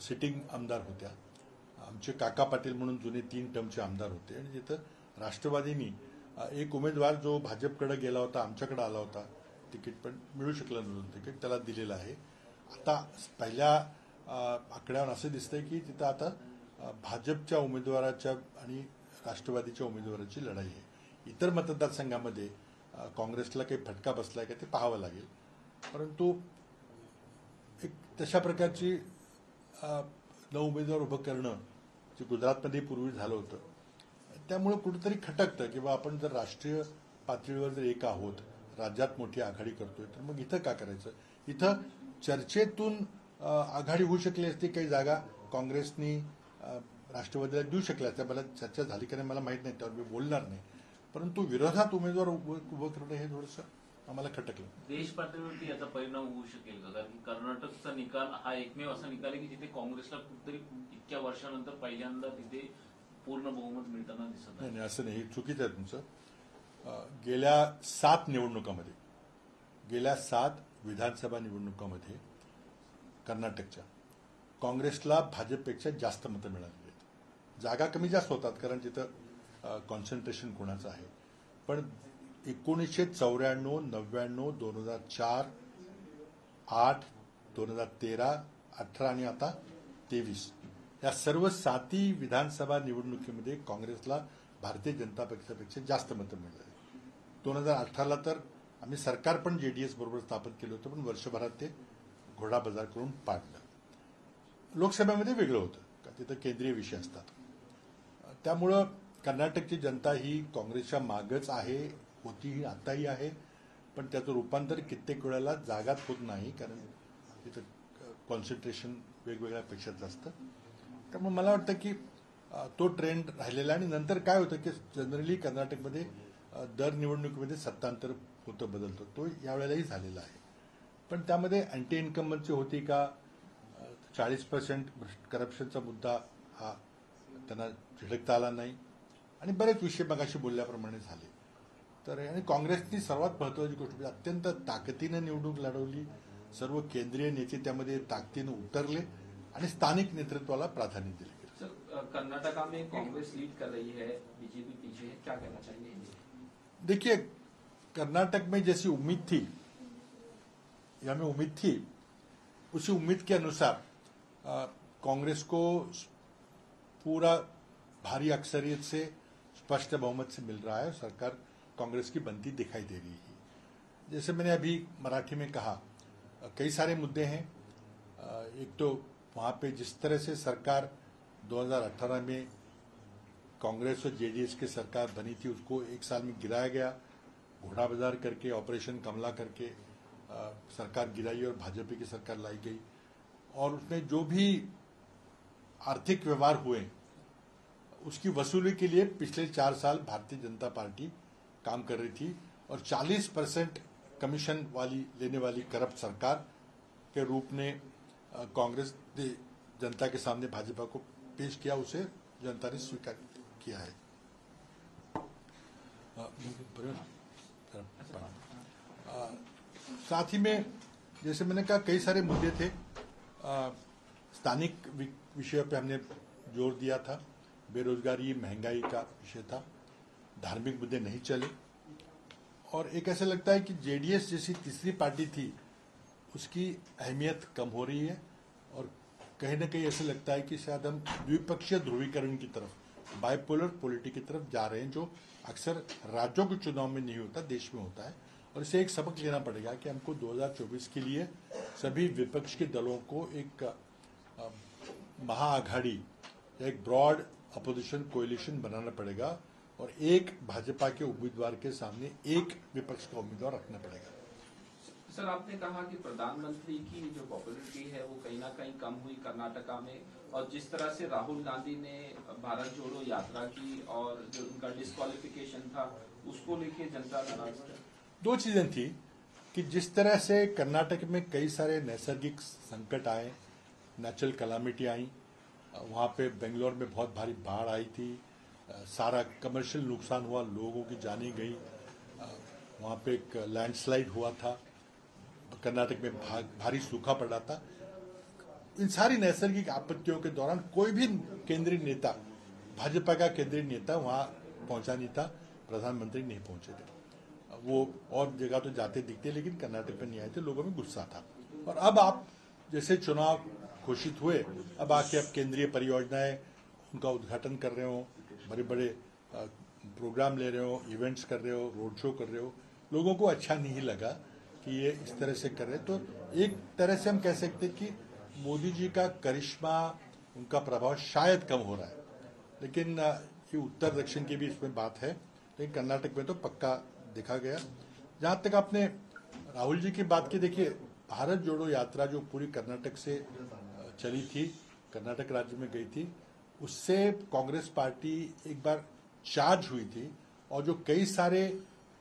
Sitting आमदार होत्या. आमचे काका पाटील म्हणून जुने 3 टर्मचे आमदार होते आणि तिथं राष्ट्रवादीनी एक उमेदवार जो भाजपकडे गेला होता, आमच्याकडे आला होता, तिकीट पण मिळू शकलं नव्हतं तिकीट, त्याला दिलेलं आहे. आता पहिल्या आकड्यावर असं दिसतंय की तिथं आता भाजपच्या उमेदवाराच्या आणि राष्ट्रवादीच्या उमेदवाराची लढाई आहे. इतर मतदारसंघामध्ये काँग्रेसला काही फटका बसलाय का ते पाहावं लागेल. परंतु एक तशा प्रकारची 9 उमेदवार उभं करणं जे गुजरातमध्ये पूर्वी झालं होतं, त्यामुळे कुठेतरी खटकतं की आपण जर राष्ट्रीय पातळीवर जर एक आहोत, राज्यात मोठी आघाडी करतोय, तर मग इथं का करायचं. इथं चर्चेतून आघाडी होऊ शकली असती, काही जागा काँग्रेसनी राष्ट्रवादीला देऊ शकल्या असत्या. मला चर्चा झाली का नाही मला माहीत नाही, त्यावर मी बोलणार नाही. परंतु विरोधात उमेदवार उभं करणं हे थोडंसं आम्हाला खटकलं. देश पातळीवरती याचा परिणाम होऊ शकेल का? कारण की कर्नाटकचा निकाल हा एकमेव असा निकाल आहे की जिथे काँग्रेसला कुठेतरी इतक्या वर्षानंतर पहिल्यांदा तिथे पूर्ण बहुमत मिळताना दिसत नाही. असं नाही, चुकीचं आहे तुमचं. गेल्या 7 निवडणुकांमध्ये, गेल्या 7 विधानसभा निवडणुकांमध्ये कर्नाटकच्या काँग्रेसला भाजपपेक्षा जास्त मतं मिळाली आहेत. जागा कमी जास्त होतात कारण तिथं कॉन्सन्ट्रेशन कोणाचं आहे. पण 1994, 99, 2004, 8, 2013, 18 आणि आता 23 या सर्व 7 विधानसभा निवडणुकीमध्ये काँग्रेसला भारतीय जनता पक्षापेक्षा जास्त मतं मिळाली. 2018ला तर आम्ही सरकार पण जेडीएस बरोबर स्थापन केलं होतं, पण वर्षभरात ते घोडाबाजार करून पाडलं. लोकसभेमध्ये वेगळं होतं का, तिथं केंद्रीय विषय असतात. त्यामुळं कर्नाटकची जनता ही काँग्रेसच्या मागच आहे, होती, आताही आहे. पण त्याचं रूपांतर कित्येक वेळेला जागात होत नाही, कारण तिथं कॉन्सन्ट्रेशन वेगवेगळ्या पेक्षा जास्त. त्यामुळे मला वाटतं की तो ट्रेंड राहिलेला आहे. आणि नंतर काय होतं की जनरली कर्नाटकमध्ये दर निवडणुकीमध्ये सत्तांतर होतं, बदलतं. तो यावेळेलाही झालेला आहे. पण त्यामध्ये अँटी इन्कम्बन्सी होती का, 40% करप्शनचा मुद्दा हा त्यांना झिडकता आला नाही, आणि बरेच विषय मगाशी बोलल्याप्रमाणे झाले. तर आणि काँग्रेसनी सर्वात महत्वाची गोष्ट म्हणजे अत्यंत ताकदीनं निवडणूक लढवली. सर्व केंद्रीय नेते त्यामध्ये ताकदीनं उतरले आणि स्थानिक नेतृत्वाला प्राधान्य दिले. सर, कर्नाटका में कांग्रेस लीड कर रही है, बीजेपी पीछे है, क्या कहना चाहिए? देखिए, कर्नाटक में जैसी उम्मीद थी या में उम्मीद थी, उसी उम्मीद के अनुसार कांग्रेस को पूरा भारी अक्सरियत से स्पष्ट बहुमत से मिल रहा है. सरकार कांग्रेस की बनती दिखाई दे रही है. जैसे मैंने अभी मराठी में कहा, कई सारे मुद्दे हैं. एक तो वहां पे जिस तरह से सरकार 2018 में कांग्रेस और जेडीएस की सरकार बनी थी, उसको 1 साल में गिराया गया. घोड़ा बाजार करके, ऑपरेशन कमला करके सरकार गिराई और भाजपा की सरकार लाई गई. और उसमें जो भी आर्थिक व्यवहार हुए उसकी वसूली के लिए पिछले 4 साल भारतीय जनता पार्टी काम कर रही थी. और 40% कमीशन वाली लेने वाली करप्ट सरकार के रूप में कांग्रेस ने जनता के सामने भाजपा को पेश किया, उसे जनता ने स्वीकार किया है. साथ ही में जैसे मैंने कहा, कई सारे मुद्दे थे. स्थानिक विषयों पे हमने जोर दिया था. बेरोजगारी, महंगाई का विषय था. धार्मिक मुद्दे नहीं चले. और एक ऐसा लगता है कि जेडीएस जैसी तीसरी पार्टी थी, उसकी अहमियत कम हो रही है. और कहीं ना कहीं ऐसा लगता है कि शायद हम द्विपक्षीय ध्रुवीकरण की तरफ, बाइपोलर पॉलिटिक्स की तरफ जा रहे हैं, जो अक्सर राज्यों के चुनाव में नहीं होता, देश में होता है. और इसे एक सबक लेना पड़ेगा कि हमको 2024 के लिए सभी विपक्ष के दलों को एक महाआघाड़ी, एक ब्रॉड अपोजिशन कोएलिशन बनाना पड़ेगा. और एक भाजपा के उम्मीदवार के सामने एक विपक्ष का उम्मीदवार रखना पड़ेगा. सर, आपने कहा कि प्रधानमंत्री की जो पॉपुलैरिटी है वो कहीं ना कहीं कम हुई कर्नाटका में, और जिस तरह से राहुल गांधी ने भारत जोड़ो यात्रा की और जो उनका डिस्क्वालिफिकेशन था उसको लेके जनता नाराज थी. 2 चीजें थी कि जिस तरह से कर्नाटक में कई सारे नैसर्गिक संकट आए, नेचुरल कैलामिटी आई. वहां पे बेंगलोर में बहुत भारी बाढ़ आई थी. सारा कमर्शियल नुकसान हुआ, लोगों की जानें गई. वहां पे एक लैंडस्लाइड हुआ था. कर्नाटक में भारी सूखा पड़ा था. इन सारी नैसर्गिक आपत्तियों के दौरान कोई भी केंद्रीय नेता, भाजपा का केंद्रीय नेता वहां पहुंचा नहीं था, प्रधानमंत्री नहीं पहुंचे थे। वो और जगह तो जाते दिखते, लेकिन कर्नाटक में नहीं आए थे, लोगों में गुस्सा था। और अब आप जैसे चुनाव घोषित हुए, अब आके अब केंद्रीय परियोजनाएं उनका उद्घाटन कर रहे हो, बड़े बड़े प्रोग्राम ले रहे हो, इवेंट्स कर रहे हो, रोड शो कर रहे हो, लोगों को अच्छा नहीं लगा कि ये इस तरह से कर रहे। तो एक तरह से हम कह सकते हैं कि मोदी जी का करिश्मा, उनका प्रभाव शायद कम हो रहा है, लेकिन ये उत्तर दक्षिण की भी इसमें बात है, लेकिन कर्नाटक में तो पक्का देखा गया। जहां तक आपने राहुल जी की बात की, देखिए भारत जोड़ो यात्रा जो पूरी कर्नाटक से चली थी, कर्नाटक राज्य में गई थी, उससे कांग्रेस पार्टी एक बार चार्ज हुई थी, और जो कई सारे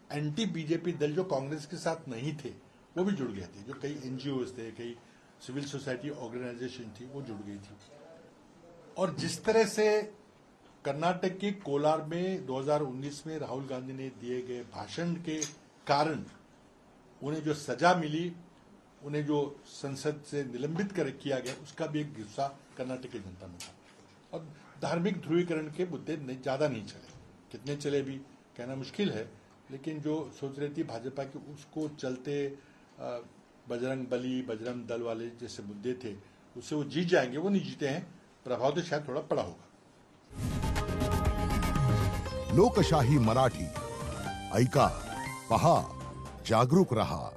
एंटी बीजेपी दल जो कांग्रेस के साथ नहीं थे वो भी जुड़ गए थे, जो कई एनजीओ थे, कई सिविल सोसाइटी ऑर्गेनाइजेशन थी, वो जुड़ गई थी। और जिस तरह से कर्नाटक के कोलार में 2019 में राहुल गांधी ने दिए गए भाषण के कारण उन्हें जो सजा मिली, उन्हें जो संसद से निलंबित किया गया, उसका भी एक गुस्सा कर्नाटक की जनता में था। और धार्मिक ध्रुवीकरण के मुद्दे ज्यादा नहीं चले, कितने चले भी कहना मुश्किल है, लेकिन जो सोच रही थी भाजपा की, उसको चलते बजरंग बली, बजरंग दल वाले जैसे मुद्दे थे, उससे वो जीत जाएंगे, वो नहीं जीते हैं, प्रभाव तो शायद थोड़ा पड़ा होगा। लोकशाही मराठी ऐका, पहा, जागरूक रहा।